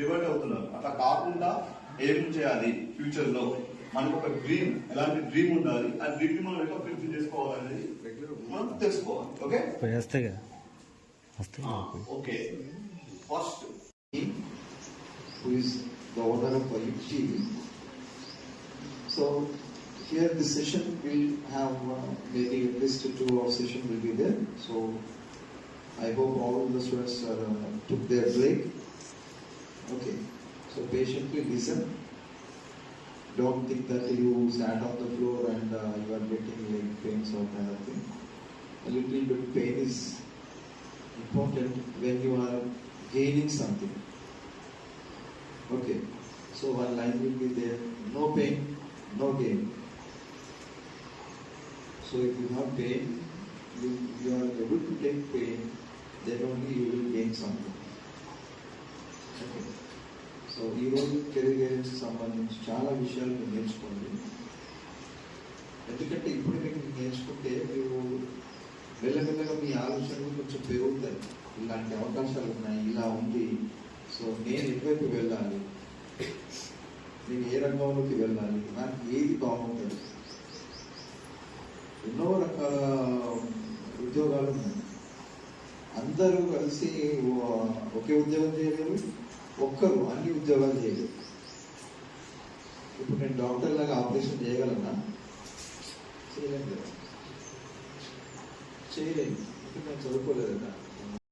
Divide అవుతున్నారు. అట్లా కాకుండా ఏం చేయాలి ఫ్యూచర్ లో, మనకు ఒక డ్రీమ్, ఎలాంటి డ్రీమ్ ఉండాలి, ఆ డ్రీమ్ ని మనం ఎట్లా ఫుల్ఫిల్ చేసుకోవాలనేది మనం తెలుసుకోవాలి. Okay okay first who is the owner of Ayub TV. So here this session will have maybe at least 2 hour session will be there. So I hope all the students took their break. Okay. So patiently listen. Don't think that you sat on the floor and you are getting leg pains or kind of thing. A little bit pain is important when you are gaining something. Okay, so one line will be there: no pain, no gain. So if you have pain, you are able to take pain, then only you will gain something. Okay. So ఈరోజు career guidance సంబంధించి చాలా విషయాలు మీరు నేర్చుకోండి. ఎందుకంటే ఇప్పుడు మీకు నేర్చుకుంటే మీరు మెల్లమెల్లగా మీ ఆలోచనలు కొంచెం పెరుగుతాయి. ఇలాంటి అవకాశాలు ఉన్నాయి, ఇలా ఉంది, సో నేను ఎటువైపు వెళ్ళాలి, నేను ఏ రంగంలోకి వెళ్ళాలి, నాకు ఏది బాగుంటుంది. ఎన్నో రకాల ఉద్యోగాలు ఉన్నాయి. అందరూ కలిసి ఒకే ఉద్యోగం చేయలేరు, ఒక్కరు అన్ని ఉద్యోగాలు చేయలేరు. ఇప్పుడు నేను డాక్టర్ లాగా ఆపరేషన్ చేయగలనా? చేయలేను కదా, చేయలేను. ఇప్పుడు నేను చదువుకోలేదు కదా.